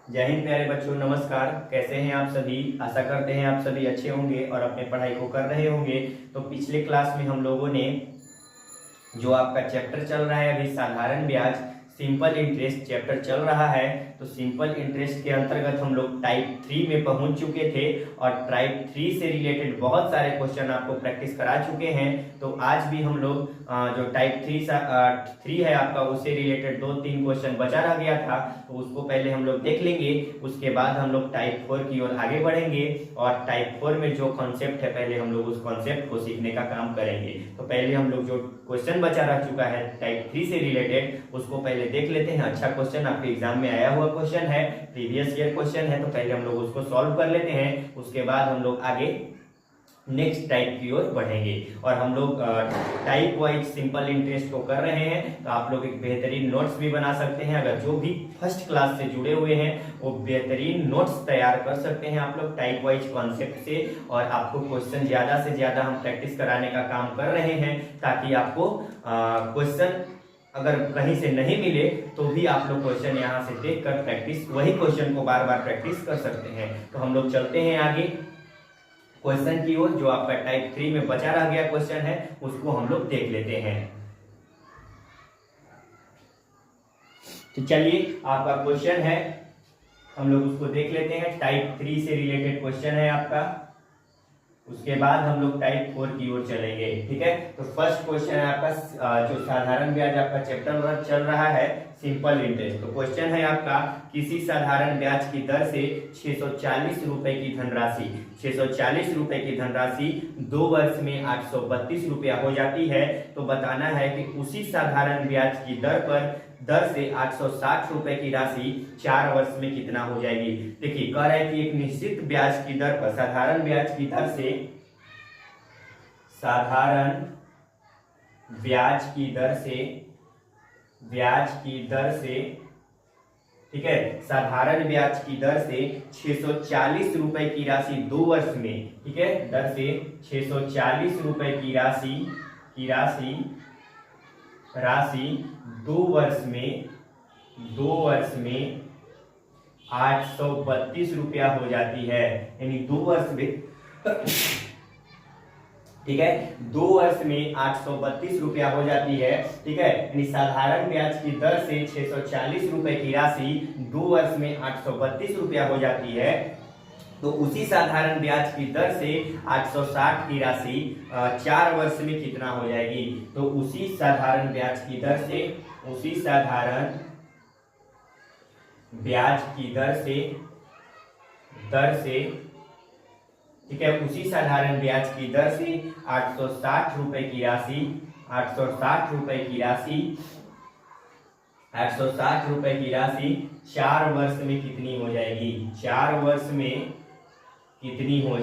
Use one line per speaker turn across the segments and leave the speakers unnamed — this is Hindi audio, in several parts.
जय हिंद प्यारे बच्चों, नमस्कार। कैसे हैं आप सभी? आशा करते हैं आप सभी अच्छे होंगे और अपने पढ़ाई को कर रहे होंगे। तो पिछले क्लास में हम लोगों ने जो आपका चैप्टर चल रहा है अभी साधारण ब्याज सिंपल इंटरेस्ट चैप्टर चल रहा है। तो सिंपल इंटरेस्ट के अंतर्गत हम लोग टाइप 3 में पहुंच चुके थे और टाइप 3 से रिलेटेड बहुत सारे क्वेश्चन आपको प्रैक्टिस करा चुके हैं। तो आज भी हम लोग जो टाइप 3 है आपका, उससे रिलेटेड 2-3 क्वेश्चन बचा रह गया था, तो उसको पहले हम लोग देख लेंगे। उसके बाद हम लोग टाइप 4 की ओर आगे बढ़ेंगे और टाइप 4 में जो कॉन्सेप्ट है पहले हम लोग उस कॉन्सेप्ट को सीखने का काम करेंगे। तो पहले हम लोग जो क्वेश्चन बचा रह चुका है टाइप 3 से रिलेटेड उसको पहले देख लेते हैं। अच्छा क्वेश्चन आपके एग्जाम में आया हुआ क्वेश्चन है, प्रीवियस ईयर क्वेश्चन है, तो पहले हम लोग उसको सॉल्व कर लेते हैं। उसके बाद हम लोग आगे नेक्स्ट टाइप की ओर बढ़ेंगे और हम लोग टाइप वाइज सिंपल इंटरेस्ट को कर रहे हैं। तो आप लोग एक बेहतरीन नोट्स भी बना सकते हैं। अगर जो भी फर्स्ट क्लास से जुड़े हुए हैं वो बेहतरीन नोट्स तैयार कर सकते हैं आप लोग टाइप वाइज कॉन्सेप्ट से। और आपको क्वेश्चन ज्यादा से ज्यादा हम प्रैक्टिस कराने का काम कर रहे हैं ताकि आपको क्वेश्चन अगर कहीं से नहीं मिले तो भी आप लोग क्वेश्चन यहाँ से देख कर प्रैक्टिस वही क्वेश्चन को बार बार प्रैक्टिस कर सकते हैं। तो हम लोग चलते हैं आगे क्वेश्चन की ओर। जो आपका टाइप 3 में बचा रह गया क्वेश्चन है उसको हम लोग देख लेते हैं। तो चलिए आपका क्वेश्चन है, हम लोग उसको देख लेते हैं। टाइप 3 से रिलेटेड क्वेश्चन है आपका, उसके बाद हम लोग टाइप 4 की ओर चलेंगे। ठीक है, तो फर्स्ट क्वेश्चन है आपका जो साधारण ब्याज आपका चैप्टर चल रहा है सिंपल इंटरेस्ट। तो क्वेश्चन है आपका, किसी साधारण ब्याज की दर से 640 रुपए की धनराशि 640 रुपए की धनराशि 2 वर्ष में 832 रुपया हो जाती है। तो बताना है कि उसी साधारण ब्याज की दर से 860 रुपए की राशि 4 वर्ष में कितना हो जाएगी। देखिए कह रहा है कि एक निश्चित ब्याज की दर पर साधारण ब्याज की दर से ठीक है, साधारण ब्याज की दर से 640 रुपए की राशि 2 वर्ष में, ठीक है, दर से 640 रुपए की राशि 2 वर्ष में 832 रुपया हो जाती है। यानी 2 वर्ष में ठीक है 2 वर्ष में 832 रुपया हो जाती है। ठीक है, यानी साधारण ब्याज की दर से 640 रुपए की राशि 2 वर्ष में 832 रुपया हो जाती है। तो उसी साधारण ब्याज की दर से 860 की राशि 4 वर्ष में कितना हो जाएगी। तो उसी साधारण ब्याज की दर से ठीक है, उसी साधारण ब्याज की दर से 860 रुपए की राशि 4 वर्ष में कितनी हो जाएगी। 4 वर्ष में कितनी हो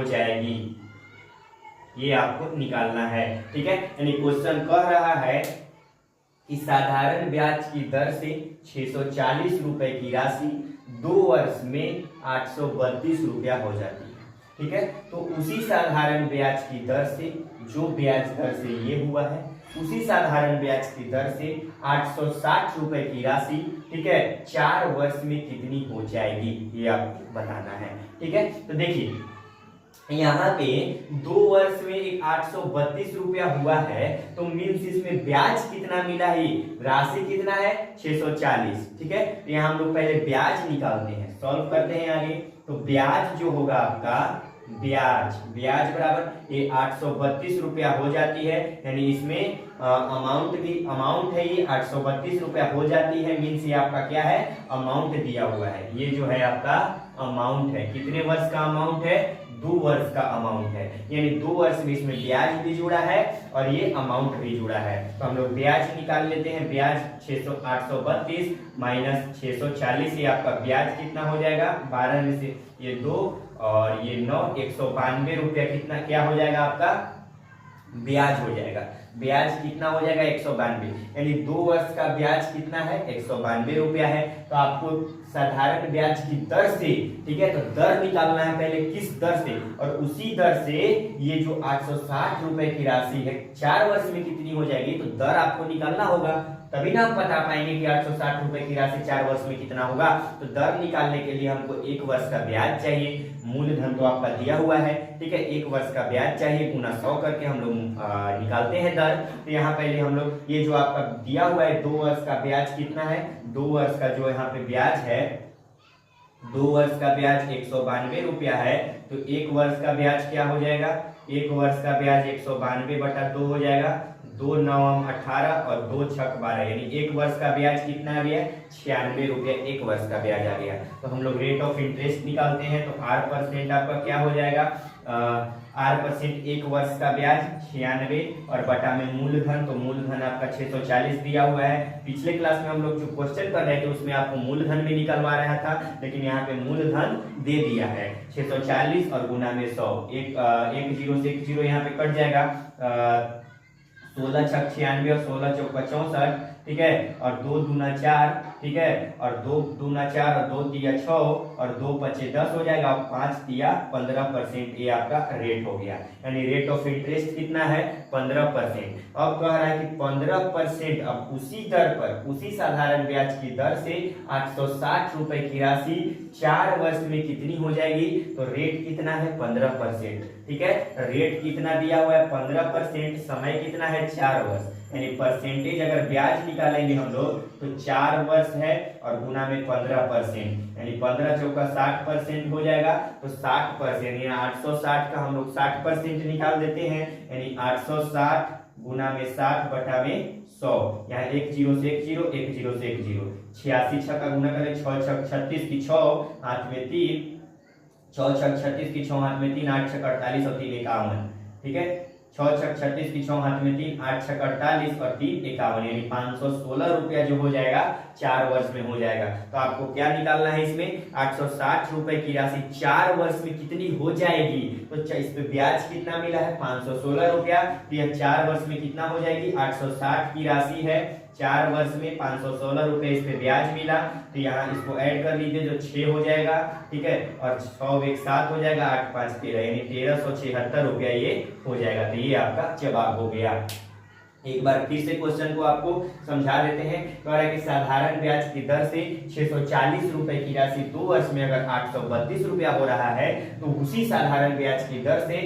जाएगी ये आपको निकालना है। ठीक है, यानी क्वेश्चन कह रहा है कि साधारण ब्याज की दर से 640 रुपए की राशि 2 वर्ष में 832 रुपया हो जाती है। ठीक है, तो उसी साधारण ब्याज की दर से जो ब्याज दर से ये हुआ है उसी साधारण ब्याज की दर से 860 रुपए की राशि, ठीक है, 4 वर्ष में कितनी हो जाएगी ये आपको बताना है। ठीक है, तो देखिए यहाँ पे 2 वर्ष में एक 832 रुपया हुआ है, तो मीन्स इसमें ब्याज कितना मिला है, राशि कितना है 640। ठीक है, तो यहाँ हम लोग पहले ब्याज निकालते हैं, सॉल्व करते हैं आगे। तो ब्याज जो होगा आपका ब्याज बराबर ये 832 रुपया हो जाती है। यानी इसमें अमाउंट है ये 832 रुपया हो जाती है। मीन्स ये आपका क्या है, अमाउंट दिया हुआ है। ये जो है आपका अमाउंट है, कितने वर्ष का अमाउंट है, 2 वर्ष का अमाउंट है। यानी 2 वर्ष में इसमें ब्याज भी जुड़ा है और ये अमाउंट भी जुड़ा है। तो हम लोग ब्याज निकाल लेते हैं। ब्याज 832 माइनस 640, ये आपका ब्याज कितना हो जाएगा, 12 में से ये 2 और ये 9, 192 रुपया कितना क्या हो जाएगा आपका ब्याज हो जाएगा। ब्याज कितना हो जाएगा 192, यानी 2 वर्ष का ब्याज कितना है 192 रुपया है। तो आपको साधारण ब्याज की दर से, ठीक है, तो दर निकालना है पहले किस दर से, और उसी दर से ये जो 860 रुपए की राशि है 4 वर्ष में कितनी हो जाएगी, तो दर आपको निकालना होगा। तभी ना हम बता पाएंगे कि 860 रुपए की राशि 4 वर्ष में कितना होगा। तो दर निकालने के लिए हमको 1 वर्ष का ब्याज चाहिए, मूलधन तो आपका दिया हुआ है, ठीक है। 1 वर्ष का ब्याज चाहिए, गुना 100 करके हम लोग निकालते हैं दर। तो यहाँ पहले हम लोग ये जो आपका दिया हुआ है 2 वर्ष का ब्याज कितना है, 2 वर्ष का जो यहाँ पे ब्याज है, 2 वर्ष का ब्याज 192 रुपया है। तो 1 वर्ष का ब्याज क्या हो जाएगा, 1 वर्ष का ब्याज 192/2 हो जाएगा। 2 9 18 और 2 6 12, यानी 1 वर्ष का ब्याज कितना आ गया, 96 रुपया 1 वर्ष का ब्याज आ गया। तो हम लोग रेट ऑफ इंटरेस्ट निकालते हैं। तो R% आपका क्या हो जाएगा, R% 1 वर्ष का ब्याज 96 और बटा में मूलधन, तो मूलधन आपका 640 दिया हुआ है। पिछले क्लास में हम लोग जो क्वेश्चन कर रहे थे उसमें आपको मूलधन में निकलवा रहा था, लेकिन यहाँ पे मूलधन दे दिया है 640 और गुना में 100, एक जीरो से एक जीरो यहाँ पे कट जाएगा। 16 छक 96 और 16 चौका 64, ठीक है, और 2 दूना 4, ठीक है, और 2 दूना 4 और 2 तिया 6 और 2 पचे 10 हो जाएगा, और 5 तिया 15%, ये आपका रेट हो गया। यानी रेट ऑफ इंटरेस्ट कितना है, 15%। अब कह रहा है कि 15%, अब उसी दर पर, उसी साधारण ब्याज की दर से 860 रुपए की राशि 4 वर्ष में कितनी हो जाएगी। तो रेट कितना है, 15%, ठीक है। रेट कितना दिया हुआ है, 15%, समय कितना है, 4 वर्ष, यानी परसेंटेज अगर ब्याज निकालेंगे हम लोग तो 4 वर्ष है और गुना में 15%, यानी 15 चौका 60% हो जाएगा। तो 60%, यानी 860 का हम लोग 60% निकाल देते हैं, यानी 860 गुना में 60 बटा में 100, यहाँ 1 जीरो से 1 जीरो, 1 जीरो से 1 जीरो, 86 छक्का गुना करें 6 छक 36 की 6 हाथ में 3, 6 छक 36 की 6 हाथ में 3, 8 छक 48 और 3 51, ठीक है। 6 छक 36 की 6 हाथ में 3, 8 छक 48 और 3 51, यानी 516 रुपया जो हो जाएगा 4 वर्ष में हो जाएगा। तो आपको क्या निकालना है इसमें, 860 रुपए की राशि 4 वर्ष में कितनी हो जाएगी। तो इस पे ब्याज कितना मिला है, 516 रुपया, तो यह 4 वर्ष में कितना हो जाएगी, 860 की राशि है, 4 वर्ष में 516 रुपए इस पे ब्याज मिला। तो यहाँ इसको ऐड कर लीजिए, जो 6 हो जाएगा, ठीक है, और 6 एक 7 हो जाएगा, 8 5 13, यानी 1376 रुपया ये हो जाएगा। तो ये आपका जवाब हो गया। एक बार फिर से क्वेश्चन को आपको समझा देते हैं। कह रहा है कि साधारण ब्याज की दर से 640 रुपए की राशि 2 वर्ष में अगर 832 रुपया हो रहा है, तो उसी साधारण ब्याज की दर से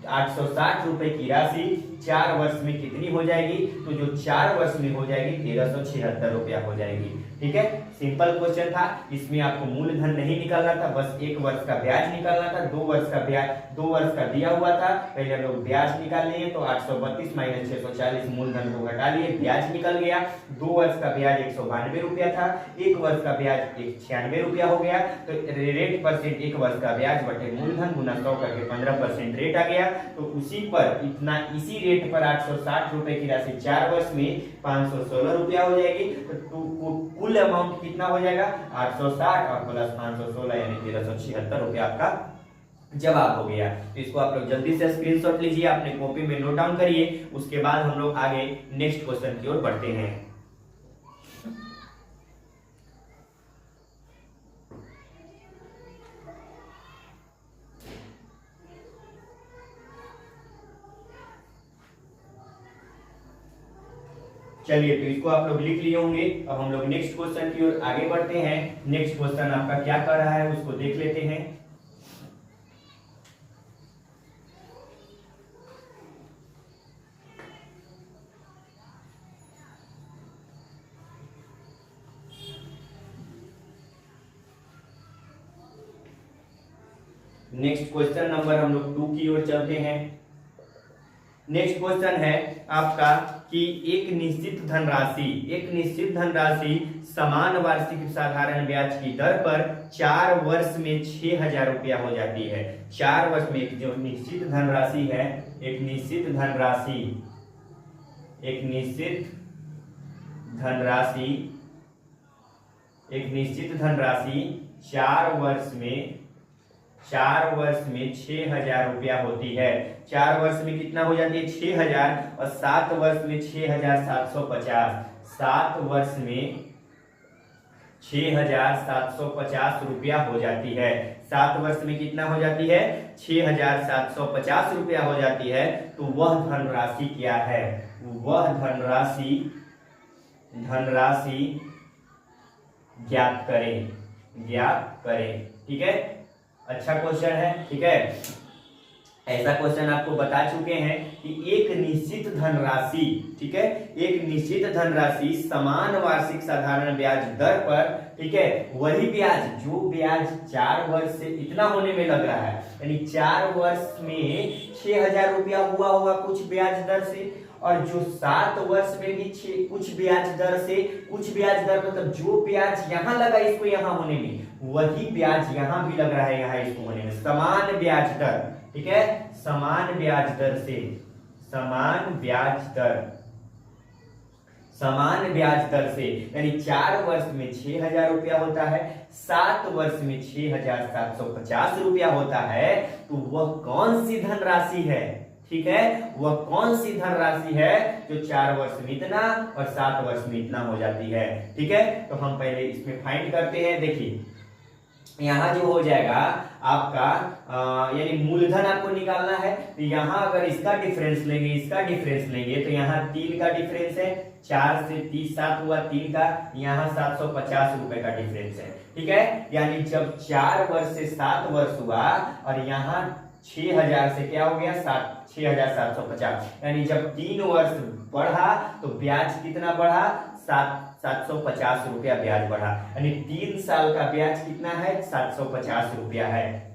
860 रुपए की राशि 4 वर्ष में कितनी हो जाएगी। तो जो 4 वर्ष में हो जाएगी 1376 रुपया हो जाएगी, ठीक है। सिंपल क्वेश्चन था, इसमें आपको मूलधन नहीं निकालना था, बस 1 वर्ष का ब्याज निकालना था। 2 वर्ष का ब्याज 2 वर्ष का दिया हुआ था, पहले हम लोग ब्याज निकाल लिए, तो 832 माइनस 640 मूलधन को घटा लिए, ब्याज निकल गया। 2 वर्ष का ब्याज 192 रुपया था, 1 वर्ष का ब्याज 96 रुपया हो गया। तो रेट परसेंट 1 वर्ष का ब्याज बटे मूलधन गुना 100 करके 15% रेट आ गया। तो उसी पर इतना, इसी रेट पर 860 रुपए की राशि 4 वर्ष में 516 रुपया हो जाएगी। तो कुल अमाउंट कितना हो जाएगा, 860 और प्लस 516, यानी 1376 रुपया आपका जवाब हो गया। तो इसको आप लोग जल्दी से स्क्रीनशॉट लीजिए, अपने कॉपी में नोट डाउन करिए। उसके बाद हम लोग आगे नेक्स्ट क्वेश्चन की ओर बढ़ते हैं। चलिए, तो इसको आप लोग लिख लिए होंगे। अब हम लोग नेक्स्ट क्वेश्चन की ओर आगे बढ़ते हैं। नेक्स्ट क्वेश्चन आपका क्या कर रहा है उसको देख लेते हैं। नेक्स्ट क्वेश्चन नंबर हम लोग 2 की ओर चलते हैं। नेक्स्ट क्वेश्चन है आपका कि एक निश्चित धनराशि समान वार्षिक साधारण ब्याज की दर पर 4 वर्ष में 6000 रुपया हो जाती है। 4 वर्ष में एक जो निश्चित धनराशि है, एक निश्चित धनराशि 4 वर्ष में 6000 रुपया होती है। 4 वर्ष में कितना हो जाती है, 6000, और 7 वर्ष में 6750, 7 वर्ष में 6750 रुपया हो जाती है। 7 वर्ष में कितना हो जाती है, 6750 रुपया हो जाती है। तो वह धनराशि क्या है, वह धनराशि धनराशि ज्ञात करें। ठीक है, अच्छा क्वेश्चन है। ठीक है, ऐसा क्वेश्चन आपको बता चुके हैं कि एक निश्चित धनराशि, ठीक है, एक निश्चित धनराशि समान वार्षिक साधारण ब्याज दर पर, ठीक है, वही ब्याज जो ब्याज 4 वर्ष से इतना होने में लग रहा है, यानी 4 वर्ष में 6,000 रुपया हुआ होगा कुछ ब्याज दर से, और जो 7 वर्ष में भी कुछ ब्याज दर से, कुछ ब्याज दर मतलब जो ब्याज यहाँ लगा इसको यहाँ होने में, वही ब्याज यहाँ भी लग रहा है यहाँ इसको होने में, समान ब्याज दर। ठीक है, समान ब्याज दर से, समान ब्याज दर से, यानी 4 वर्ष में 6,000 रुपया होता है, 7 वर्ष में 6,750 रुपया होता है, तो वह कौन सी धनराशि है? ठीक है, वह कौन सी धनराशि है जो 4 वर्ष में इतना और 7 वर्ष में इतना हो जाती है? ठीक है, तो हम पहले इसमें फाइंड करते हैं। देखिए यहाँ जो हो जाएगा आपका यानी मूलधन आपको निकालना है, तो यहाँ अगर इसका डिफरेंस लेंगे, इसका डिफरेंस लेंगे, तो यहाँ 3 का डिफरेंस है, 4 से 30 7 हुआ 3 का, यहाँ 750 रुपए का डिफरेंस है। ठीक है, यानी जब 4 वर्ष से 7 वर्ष हुआ और यहाँ 6,000 से क्या हो गया 6,750, यानी जब 3 वर्ष बढ़ा तो ब्याज कितना बढ़ा? 750 रुपया ब्याज बढ़ा, यानी 3 साल का ब्याज कितना है? 750 रुपया है।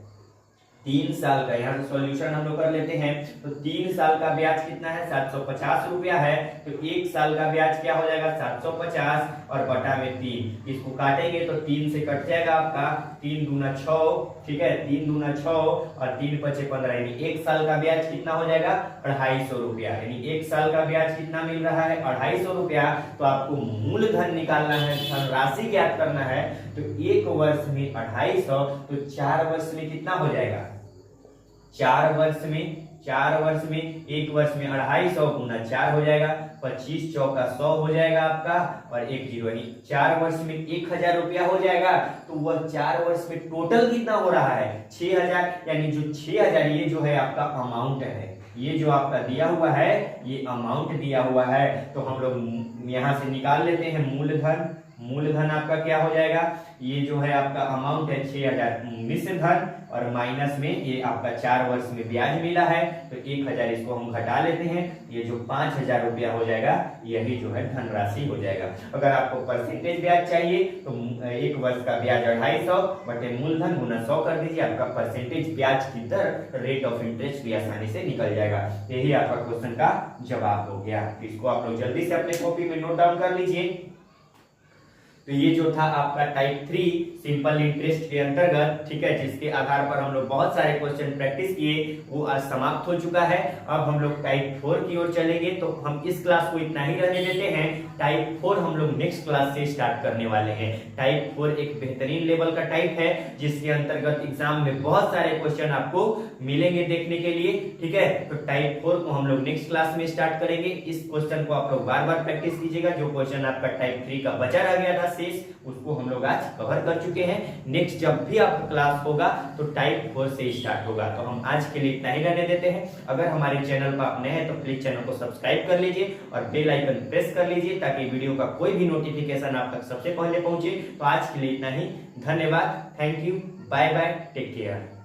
3 साल का, यहाँ सॉल्यूशन हम लोग कर लेते हैं, तो 3 साल का ब्याज कितना है? 750 रुपया है, तो 1 साल का ब्याज क्या हो जाएगा? 750 और बटा में 3, इसको काटेंगे तो 3 से कट जाएगा आपका 3 दूना 6, ठीक है, 3 दूना 6 और 3 पचे 15, यानी 1 साल का ब्याज कितना हो जाएगा? 250 रुपया, यानी 1 साल का ब्याज कितना मिल रहा है? 250 रुपया। तो आपको मूलधन निकालना है, धनराशि ज्ञात करना है, तो 1 वर्ष में 250, तो 4 वर्ष में कितना हो जाएगा? 4 वर्ष में 1 वर्ष में 250 गुना 4 हो जाएगा, 25 चौका 100 हो जाएगा आपका, और 1 जीरो, यानी 4 वर्ष में 1,000 रुपया हो जाएगा। तो वह 4 वर्ष में टोटल कितना हो रहा है? 6,000, यानी जो 6,000 ये जो है आपका अमाउंट है, ये जो आपका दिया हुआ है, ये अमाउंट दिया हुआ है। तो हम लोग यहाँ से निकाल लेते हैं मूलधन आपका क्या हो जाएगा? ये जो है आपका अमाउंट है 6,000 मिश्र धन, और माइनस में ये आपका 4 वर्ष में ब्याज मिला है, तो 1,000 इसको हम घटा लेते हैं, ये जो 5,000 रुपया हो जाएगा यही जो है धनराशि हो जाएगा। अगर आपको परसेंटेज ब्याज चाहिए तो 1 वर्ष का ब्याज 250 बटे मूलधन गुना 100 कर दीजिए, आपका परसेंटेज ब्याज की दर, रेट ऑफ इंटरेस्ट भी आसानी से निकल जाएगा। यही आपका क्वेश्चन का जवाब हो गया। इसको आप लोग जल्दी से अपने कॉपी में नोट डाउन कर लीजिए। तो ये जो था आपका टाइप 3 सिंपल इंटरेस्ट के अंतर्गत, ठीक है, जिसके आधार पर हम लोग बहुत सारे क्वेश्चन प्रैक्टिस किए, वो आज समाप्त हो चुका है। अब हम लोग टाइप 4 की ओर चलेंगे, तो हम इस क्लास को इतना ही रहने देते हैं। टाइप 4 हम लोग नेक्स्ट क्लास से स्टार्ट करने वाले हैं। टाइप 4 एक बेहतरीन लेवल का टाइप है, जिसके अंतर्गत एग्जाम में बहुत सारे क्वेश्चन आपको मिलेंगे देखने के लिए, ठीक है। तो टाइप 4 को हम लोग नेक्स्ट क्लास में स्टार्ट करेंगे। इस क्वेश्चन को आप लोग बार बार प्रैक्टिस कीजिएगा। जो क्वेश्चन आपका टाइप 3 का बचा रह गया था शेष, उसको हम लोग आज कवर कर चुके हैं। नेक्स्ट जब भी आपका क्लास होगा तो टाइप 4 से स्टार्ट होगा। तो हम आज के लिए इतना ही रहने देते हैं। अगर हमारे चैनल पर आप नए हैं तो प्लीज चैनल को सब्सक्राइब कर लीजिए और बेल आइकन प्रेस कर लीजिए, ताकि वीडियो का कोई भी नोटिफिकेशन आप तक सबसे पहले पहुंचे। तो आज के लिए इतना ही, धन्यवाद, thank you, bye bye, take care.